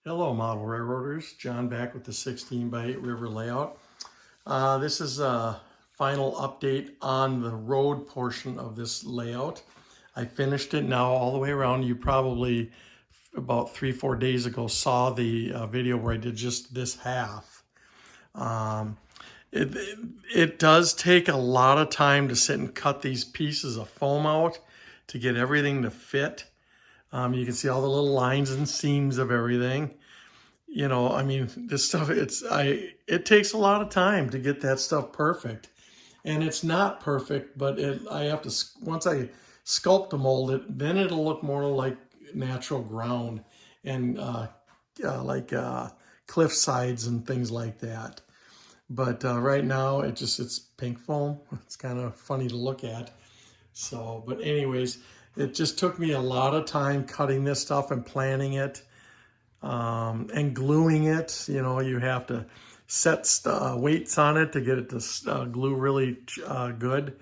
Hello, model railroaders. John back with the 16 by 8 river layout. This is a final update on the road portion of this layout. I finished it now all the way around. You probably about 3-4 days ago saw the video where I did just this half. Um, it does take a lot of time to sit and cut these pieces of foam out to get everything to fit. You can see all the little lines and seams of everything. You know, I mean, this stuff, it takes a lot of time to get that stuff perfect. And it's not perfect, but I have to, once I sculpt the mold it, then it'll look more like natural ground and cliff sides and things like that. But right now it's pink foam. It's kind of funny to look at. So, but anyways, it just took me a lot of time cutting this stuff and planning it. And gluing it. You know, you have to set weights on it to get it to glue really good.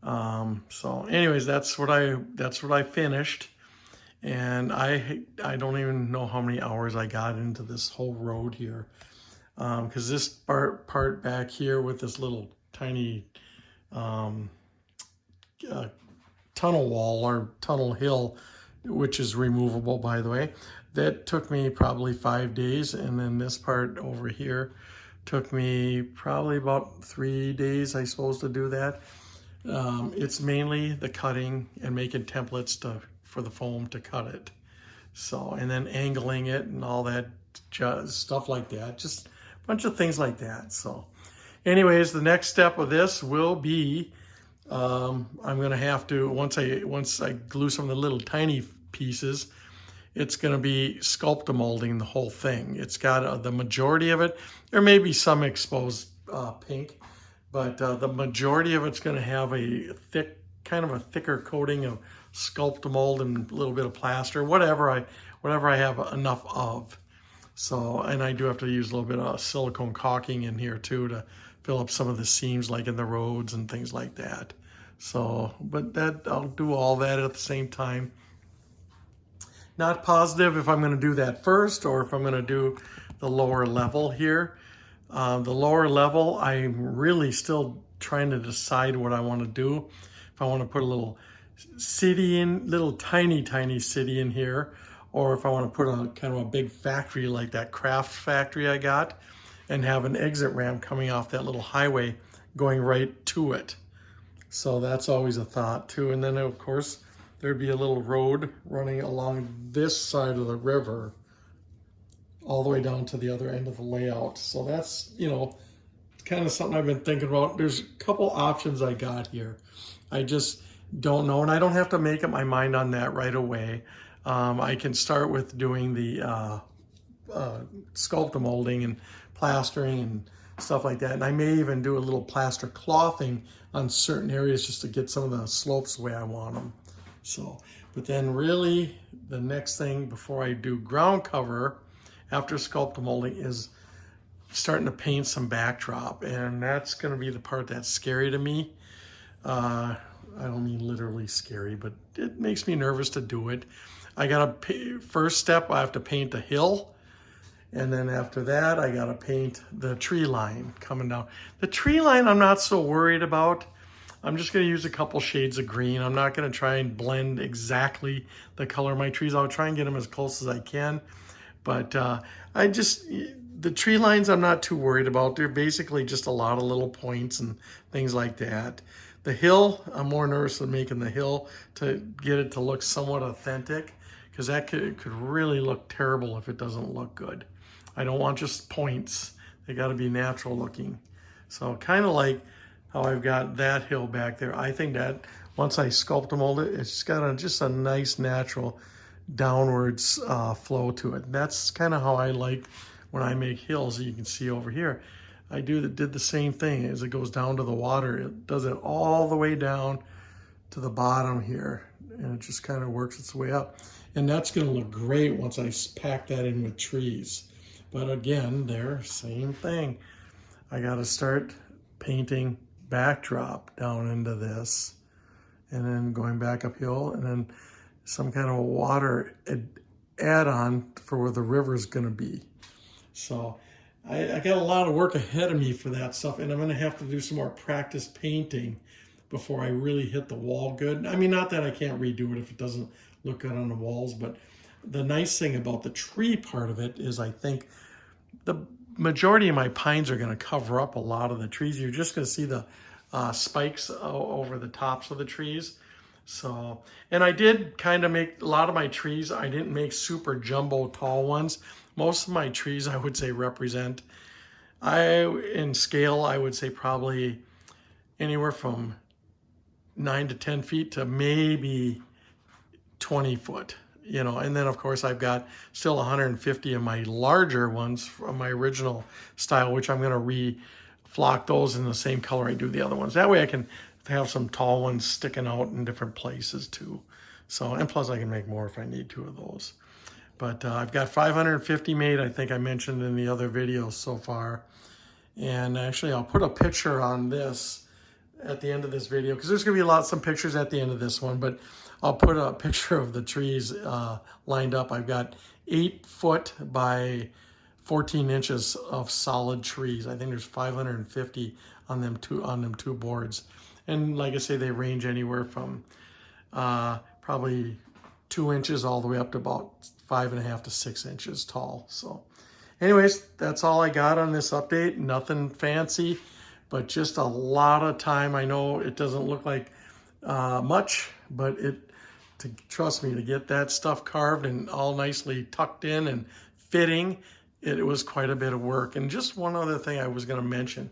So anyways, that's what I finished, and I don't even know how many hours I got into this whole road here, because this part back here with this little tiny tunnel wall or tunnel hill, which is removable, by the way, that took me probably 5 days. And then this part over here took me probably about 3 days, I suppose, to do that. It's mainly the cutting and making templates for the foam to cut it. So, and then angling it and all that stuff like that, just a bunch of things like that. So anyways, the next step of this will be, I'm gonna have to, once I glue some of the little tiny pieces, it's going to be Sculptamolding the whole thing. It's got the majority of it. There may be some exposed pink, but the majority of it's going to have a thick, kind of a thicker coating of Sculptamold and a little bit of plaster, whatever I have enough of. So, and I do have to use a little bit of silicone caulking in here too to fill up some of the seams, like in the roads and things like that. So, but that I'll do all that at the same time. Not positive if I'm going to do that first or if I'm going to do the lower level here. The lower level, I'm really still trying to decide what I want to do. If I want to put a little city in, little tiny city in here, or if I want to put a kind of a big factory like that craft factory I got and have an exit ramp coming off that little highway going right to it. So that's always a thought too. And then of course, there'd be a little road running along this side of the river all the way down to the other end of the layout. So that's, you know, kind of something I've been thinking about. There's a couple options I got here. I just don't know, and I don't have to make up my mind on that right away. I can start with doing the Sculptamolding and plastering and stuff like that. And I may even do a little plaster clothing on certain areas just to get some of the slopes the way I want them. So, but then really the next thing before I do ground cover after Sculptamolding is starting to paint some backdrop. And that's going to be the part that's scary to me. I don't mean literally scary, but it makes me nervous to do it. I got to, first step, I have to paint the hill. And then after that, I got to paint the tree line coming down. The tree line I'm not so worried about. I'm just going to use a couple shades of green. I'm not going to try and blend exactly the color of my trees. I'll try and get them as close as I can. But the tree lines I'm not too worried about. They're basically just a lot of little points and things like that. The hill, I'm more nervous than making the hill to get it to look somewhat authentic, because that could really look terrible if it doesn't look good. I don't want just points. They got to be natural looking. So kind of like how I've got that hill back there. I think that once I Sculptamold it, it's got just a nice natural downwards flow to it. That's kind of how I like when I make hills. You can see over here, I did the same thing. As it goes down to the water, it does it all the way down to the bottom here, and it just kind of works its way up. And that's going to look great once I pack that in with trees. But again, there, same thing. I got to start painting backdrop down into this, and then going back uphill, and then some kind of water add-on for where the river is going to be. So I got a lot of work ahead of me for that stuff, and I'm going to have to do some more practice painting before I really hit the wall good. I mean, not that I can't redo it if it doesn't look good on the walls, but the nice thing about the tree part of it is I think the majority of my pines are going to cover up a lot of the trees. You're just going to see the spikes over the tops of the trees. So, and I did kind of make a lot of my trees, I didn't make super jumbo tall ones. Most of my trees, I would say, represent, in scale, I would say probably anywhere from 9 to 10 feet to maybe 20 foot, you know. And then of course I've got still 150 of my larger ones from my original style, which I'm going to re-flock those in the same color I do the other ones. That way I can have some tall ones sticking out in different places too. So, and plus I can make more if I need to of those. But I've got 550 made, I think I mentioned in the other videos so far. And actually I'll put a picture on this at the end of this video, because there's going to be some pictures at the end of this one, but I'll put a picture of the trees lined up. I've got 8 foot by 14 inches of solid trees. I think there's 550 on them two boards. And like I say, they range anywhere from probably 2 inches all the way up to about 5.5 to 6 inches tall. So anyways, that's all I got on this update. Nothing fancy, but just a lot of time. I know it doesn't look like much, but trust me, to get that stuff carved and all nicely tucked in and fitting, it was quite a bit of work. And just one other thing I was going to mention.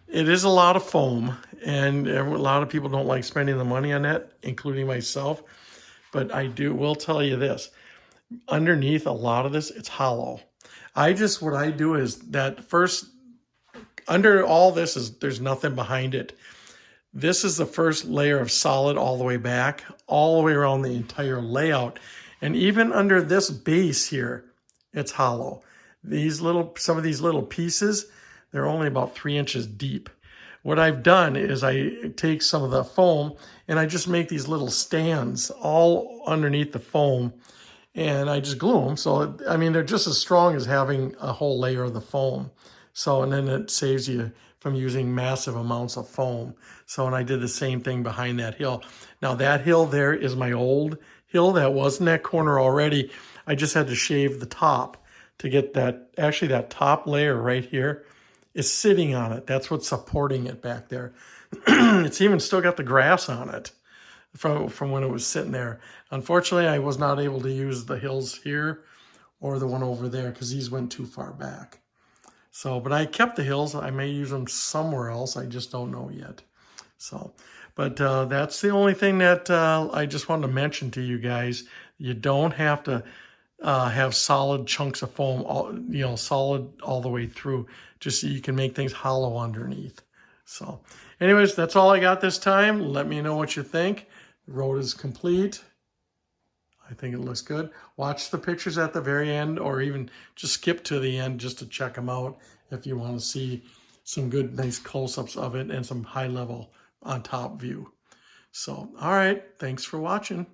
It is a lot of foam, and a lot of people don't like spending the money on that, including myself. But will tell you this. Underneath a lot of this, it's hollow. What I do is that first, under all this there's nothing behind it. This is the first layer of solid all the way back, all the way around the entire layout. And even under this base here, it's hollow. Some of these little pieces, they're only about 3 inches deep. What I've done is I take some of the foam and I just make these little stands all underneath the foam, and I just glue them. So, I mean, they're just as strong as having a whole layer of the foam. So, and then it saves you from using massive amounts of foam. So, and I did the same thing behind that hill. Now that hill there is my old hill that was in that corner already. I just had to shave the top to get that, actually that top layer right here is sitting on it. That's what's supporting it back there. It's even still got the grass on it from when it was sitting there. Unfortunately, I was not able to use the hills here or the one over there because these went too far back. So, but I kept the hills. I may use them somewhere else. I just don't know yet. So, but that's the only thing that I just wanted to mention to you guys. You don't have to have solid chunks of foam, solid all the way through, just so you can make things hollow underneath. So anyways, that's all I got this time. Let me know what you think. The road is complete. I think it looks good. Watch the pictures at the very end, or even just skip to the end just to check them out if you want to see some good, nice close-ups of it and some high level on top view. So, all right. Thanks for watching.